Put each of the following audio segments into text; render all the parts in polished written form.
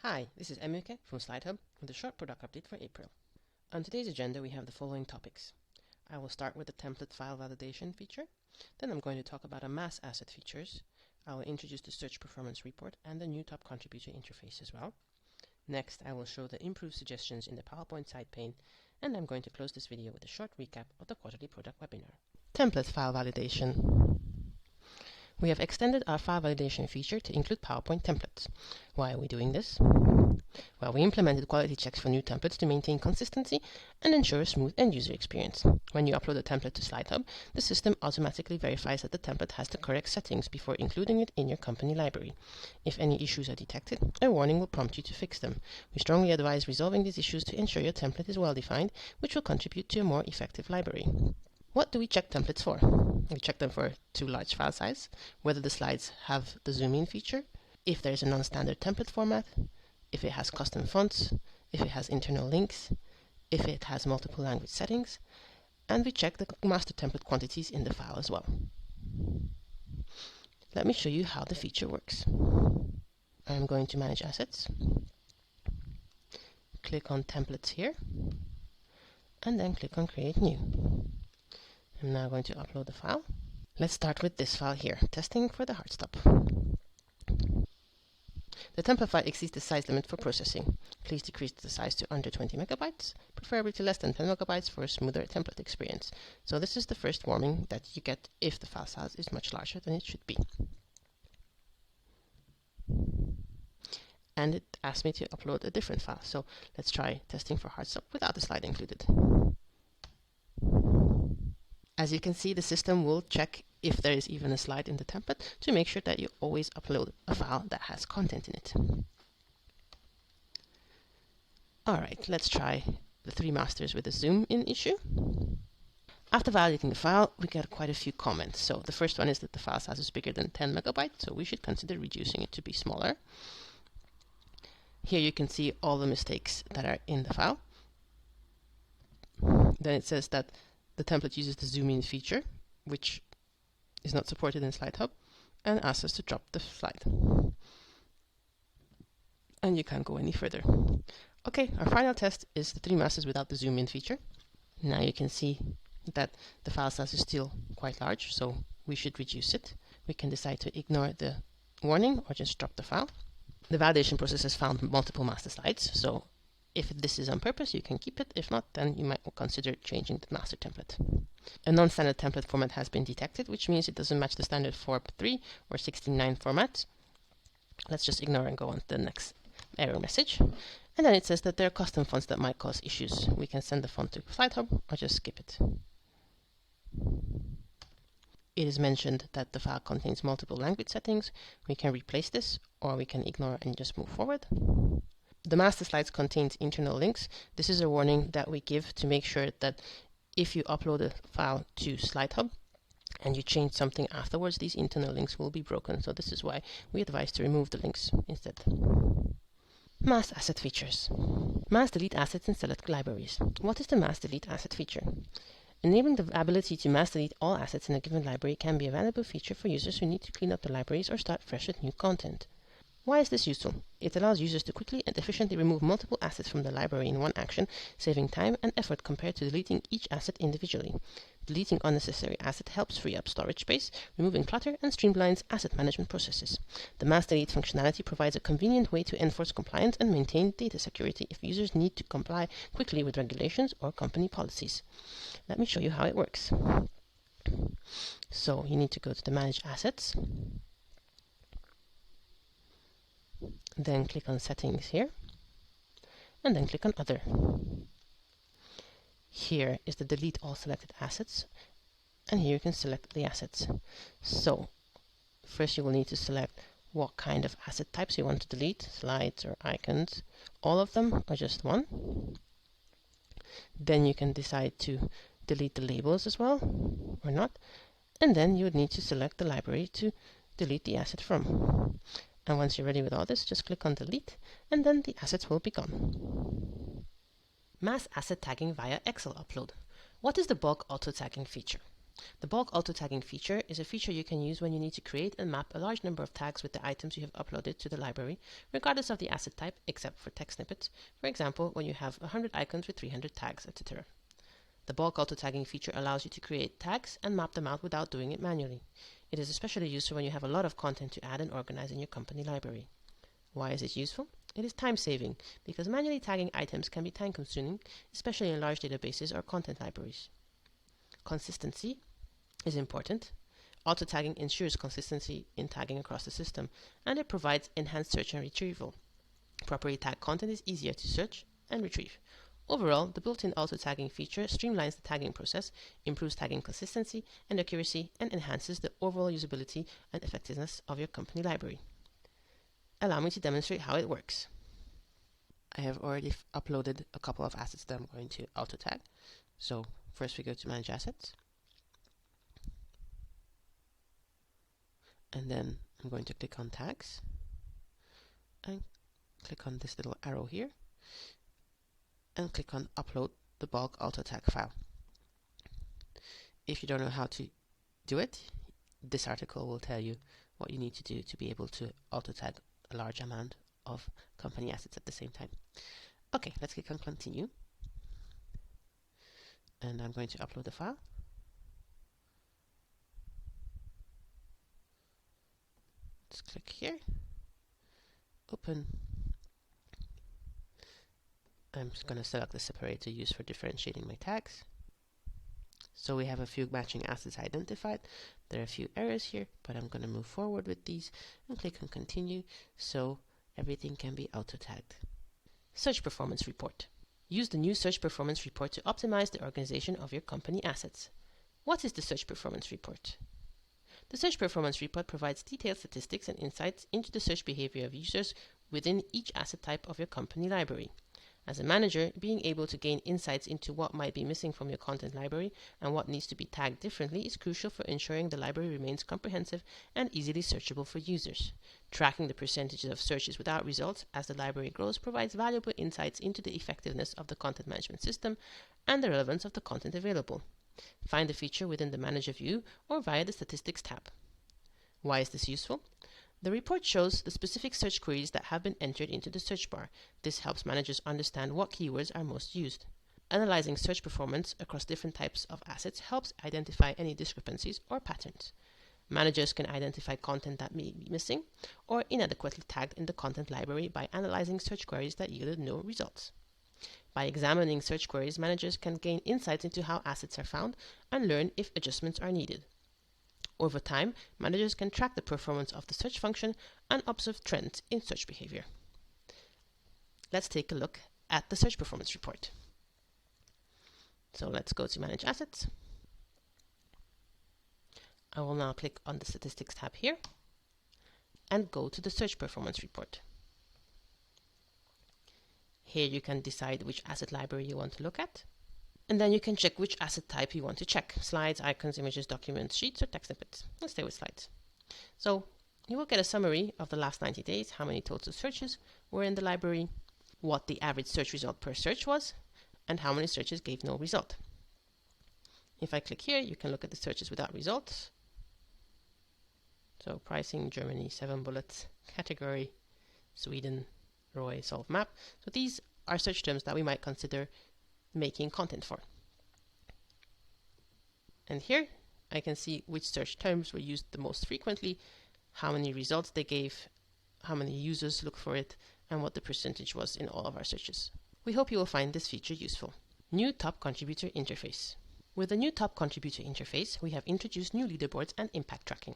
Hi, this is Emike from SlideHub with a short product update for April. On today's agenda we have the following topics. I will start with the template file validation feature. Then I'm going to talk about a mass asset features. I will introduce the search performance report and the new top contributor interface as well. Next, I will show the improved suggestions in the PowerPoint side pane, and I'm going to close this video with a short recap of the quarterly product webinar. Template file validation. We have extended our file validation feature to include PowerPoint templates. Why are we doing this? Well, we implemented quality checks for new templates to maintain consistency and ensure a smooth end-user experience. When you upload a template to SlideHub, the system automatically verifies that the template has the correct settings before including it in your company library. If any issues are detected, a warning will prompt you to fix them. We strongly advise resolving these issues to ensure your template is well-defined, which will contribute to a more effective library. What do we check templates for? We check them for too large file size, whether the slides have the zoom-in feature, if there is a non-standard template format, if it has custom fonts, if it has internal links, if it has multiple language settings, and we check the master template quantities in the file as well. Let me show you how the feature works. I'm going to manage assets, click on templates here, and then click on create new. I'm now going to upload the file. Let's start with this file here, testing for the hard stop. The template file exceeds the size limit for processing. Please decrease the size to under 20 megabytes, preferably to less than 10 megabytes for a smoother template experience. So this is the first warning that you get if the file size is much larger than it should be. And it asked me to upload a different file, so let's try testing for hard stop without the slide included. As you can see, the system will check if there is even a slide in the template to make sure that you always upload a file that has content in it. Alright, let's try the three masters with the zoom-in issue. After validating the file, we get quite a few comments. So the first one is that the file size is bigger than 10 megabytes, so we should consider reducing it to be smaller. Here you can see all the mistakes that are in the file. Then it says that the template uses the zoom-in feature, which is not supported in SlideHub, and asks us to drop the slide. And you can't go any further. Okay, our final test is the three masters without the zoom-in feature. Now you can see that the file size is still quite large, so we should reduce it. We can decide to ignore the warning or just drop the file. The validation process has found multiple master slides, so if this is on purpose, you can keep it. If not, then you might consider changing the master template. A non-standard template format has been detected, which means it doesn't match the standard FORB3 or 16:9 format. Let's just ignore and go on to the next error message. And then it says that there are custom fonts that might cause issues. We can send the font to SlideHub or just skip it. It is mentioned that the file contains multiple language settings. We can replace this, or we can ignore and just move forward. The master slides contains internal links. This is a warning that we give to make sure that if you upload a file to SlideHub and you change something afterwards, these internal links will be broken. So this is why we advise to remove the links instead. Mass asset features. Mass delete assets in select libraries. What is the mass delete asset feature? Enabling the ability to mass delete all assets in a given library can be a valuable feature for users who need to clean up their libraries or start fresh with new content. Why is this useful? It allows users to quickly and efficiently remove multiple assets from the library in one action, saving time and effort compared to deleting each asset individually. Deleting unnecessary asset helps free up storage space, removing clutter, and streamlines asset management processes. The mass delete functionality provides a convenient way to enforce compliance and maintain data security if users need to comply quickly with regulations or company policies. Let me show you how it works. So you need to go to the Manage Assets. Then click on Settings here, and then click on Other. Here is the Delete All Selected Assets, and here you can select the assets. So, first you will need to select what kind of asset types you want to delete, slides or icons, all of them or just one. Then you can decide to delete the labels as well, or not, and then you would need to select the library to delete the asset from. And once you're ready with all this, just click on delete, and then the assets will be gone. Mass asset tagging via Excel upload. What is the bulk auto tagging feature? The bulk auto-tagging feature is a feature you can use when you need to create and map a large number of tags with the items you have uploaded to the library, regardless of the asset type except for text snippets, for example when you have 100 icons with 300 tags, etc. The bulk auto-tagging feature allows you to create tags and map them out without doing it manually. It is especially useful when you have a lot of content to add and organize in your company library. Why is it useful? It is time-saving, because manually tagging items can be time-consuming, especially in large databases or content libraries. Consistency is important. Auto-tagging ensures consistency in tagging across the system, and it provides enhanced search and retrieval. Properly tagged content is easier to search and retrieve. Overall, the built-in auto-tagging feature streamlines the tagging process, improves tagging consistency and accuracy, and enhances the overall usability and effectiveness of your company library. Allow me to demonstrate how it works. I have already uploaded a couple of assets that I'm going to auto-tag. So first we go to Manage Assets. And then I'm going to click on Tags. And click on this little arrow here. And click on Upload the bulk auto-tag file. If you don't know how to do it, this article will tell you what you need to do to be able to auto-tag a large amount of company assets at the same time. Okay, let's click on Continue. And I'm going to upload the file. Let's click here. Open. I'm just going to select the separator used for differentiating my tags. So we have a few matching assets identified. There are a few errors here, but I'm going to move forward with these and click on Continue so everything can be auto-tagged. Search Performance Report. Use the new Search Performance Report to optimize the organization of your company assets. What is the Search Performance Report? The Search Performance Report provides detailed statistics and insights into the search behavior of users within each asset type of your company library. As a manager, being able to gain insights into what might be missing from your content library and what needs to be tagged differently is crucial for ensuring the library remains comprehensive and easily searchable for users. Tracking the percentages of searches without results as the library grows provides valuable insights into the effectiveness of the content management system and the relevance of the content available. Find the feature within the Manager view or via the Statistics tab. Why is this useful? The report shows the specific search queries that have been entered into the search bar. This helps managers understand what keywords are most used. Analyzing search performance across different types of assets helps identify any discrepancies or patterns. Managers can identify content that may be missing or inadequately tagged in the content library by analyzing search queries that yielded no results. By examining search queries, managers can gain insights into how assets are found and learn if adjustments are needed. Over time, managers can track the performance of the search function and observe trends in search behavior. Let's take a look at the Search Performance Report. So let's go to Manage Assets. I will now click on the Statistics tab here and go to the Search Performance Report. Here you can decide which asset library you want to look at. And then you can check which asset type you want to check. Slides, icons, images, documents, sheets, or text snippets. Let's stay with slides. So you will get a summary of the last 90 days, how many total searches were in the library, what the average search result per search was, and how many searches gave no result. If I click here, you can look at the searches without results. So pricing, Germany, 7 bullets, category, Sweden, ROI, solve map. So these are search terms that we might consider making content for. And here I can see which search terms were used the most frequently, how many results they gave, how many users look for it, and what the percentage was in all of our searches. We hope you will find this feature useful. New Top Contributor Interface. With the new Top Contributor Interface, we have introduced new leaderboards and impact tracking.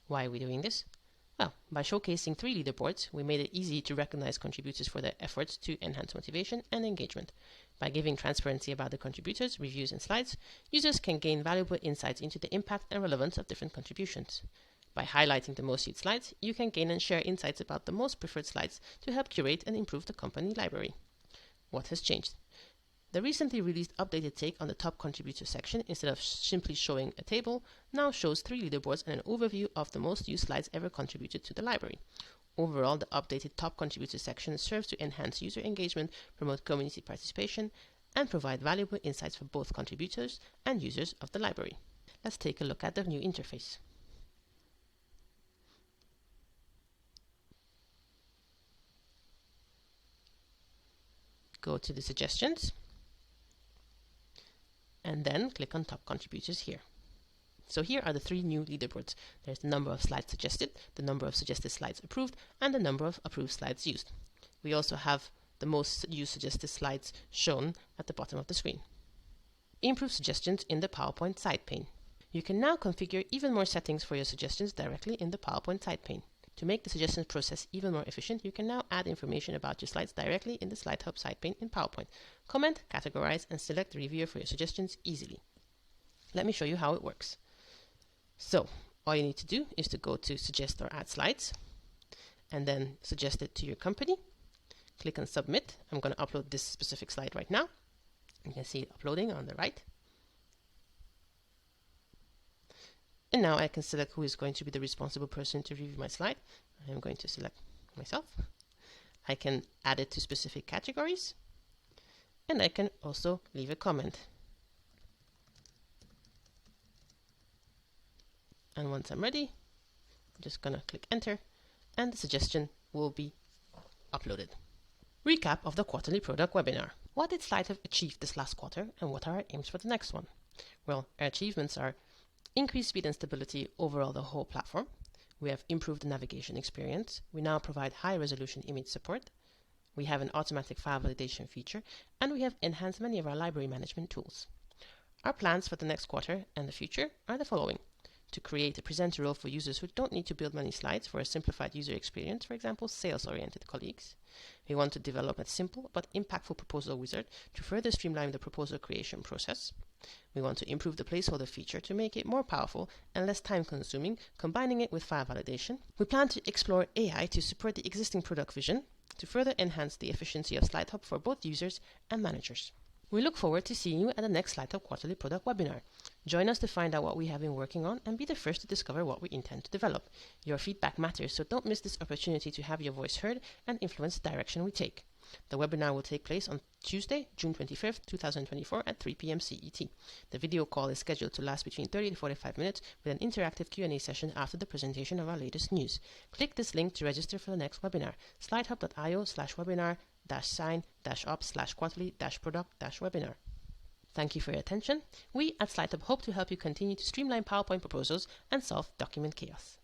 Why are we doing this? Well, by showcasing 3 leaderboards, we made it easy to recognize contributors for their efforts to enhance motivation and engagement. By giving transparency about the contributors, reviews, and slides, users can gain valuable insights into the impact and relevance of different contributions. By highlighting the most used slides, you can gain and share insights about the most preferred slides to help curate and improve the company library. What has changed? The recently released updated take on the top contributor section, instead of simply showing a table, now shows 3 leaderboards and an overview of the most used slides ever contributed to the library. Overall, the updated top contributor section serves to enhance user engagement, promote community participation, and provide valuable insights for both contributors and users of the library. let's take a look at the new interface. Go to the suggestions and then click on top contributors here. So here are the three new leaderboards. There's the number of slides suggested, the number of suggested slides approved, and the number of approved slides used. We also have the most used suggested slides shown at the bottom of the screen. Improve suggestions in the PowerPoint side pane. You can now configure even more settings for your suggestions directly in the PowerPoint side pane. To make the suggestions process even more efficient, you can now add information about your slides directly in the SlideHub side pane in PowerPoint. Comment, categorize, and select the reviewer for your suggestions easily. Let me show you how it works. So, all you need to do is to go to Suggest or Add Slides, and then suggest it to your company. Click on Submit. I'm going to upload this specific slide right now. You can see it uploading on the right. And now I can select who is going to be the responsible person to review my slide. I'm going to select myself. I can add it to specific categories, and I can also leave a comment. And once I'm ready, I'm just going to click enter, and the suggestion will be uploaded. Recap of the quarterly product webinar. What did SlideHub achieve this last quarter, and what are our aims for the next one? Well, our achievements are increased speed and stability overall the whole platform. We have improved the navigation experience. We now provide high resolution image support. We have an automatic file validation feature, and we have enhanced many of our library management tools. Our plans for the next quarter and the future are the following: to create a presenter role for users who don't need to build many slides for a simplified user experience, for example, sales-oriented colleagues. We want to develop a simple but impactful proposal wizard to further streamline the proposal creation process. We want to improve the placeholder feature to make it more powerful and less time-consuming, combining it with file validation. We plan to explore AI to support the existing product vision to further enhance the efficiency of SlideHub for both users and managers. We look forward to seeing you at the next SlideHub quarterly product webinar. Join us to find out what we have been working on and be the first to discover what we intend to develop. Your feedback matters, so don't miss this opportunity to have your voice heard and influence the direction we take. The webinar will take place on Tuesday, June 25th, 2024 at 3 p.m. CET. The video call is scheduled to last between 30 to 45 minutes with an interactive Q&A session after the presentation of our latest news. Click this link to register for the next webinar: slidehub.io/webinar-sign-up/quarterly-product-webinar. Thank you for your attention. We at SlideHub hope to help you continue to streamline PowerPoint proposals and solve document chaos.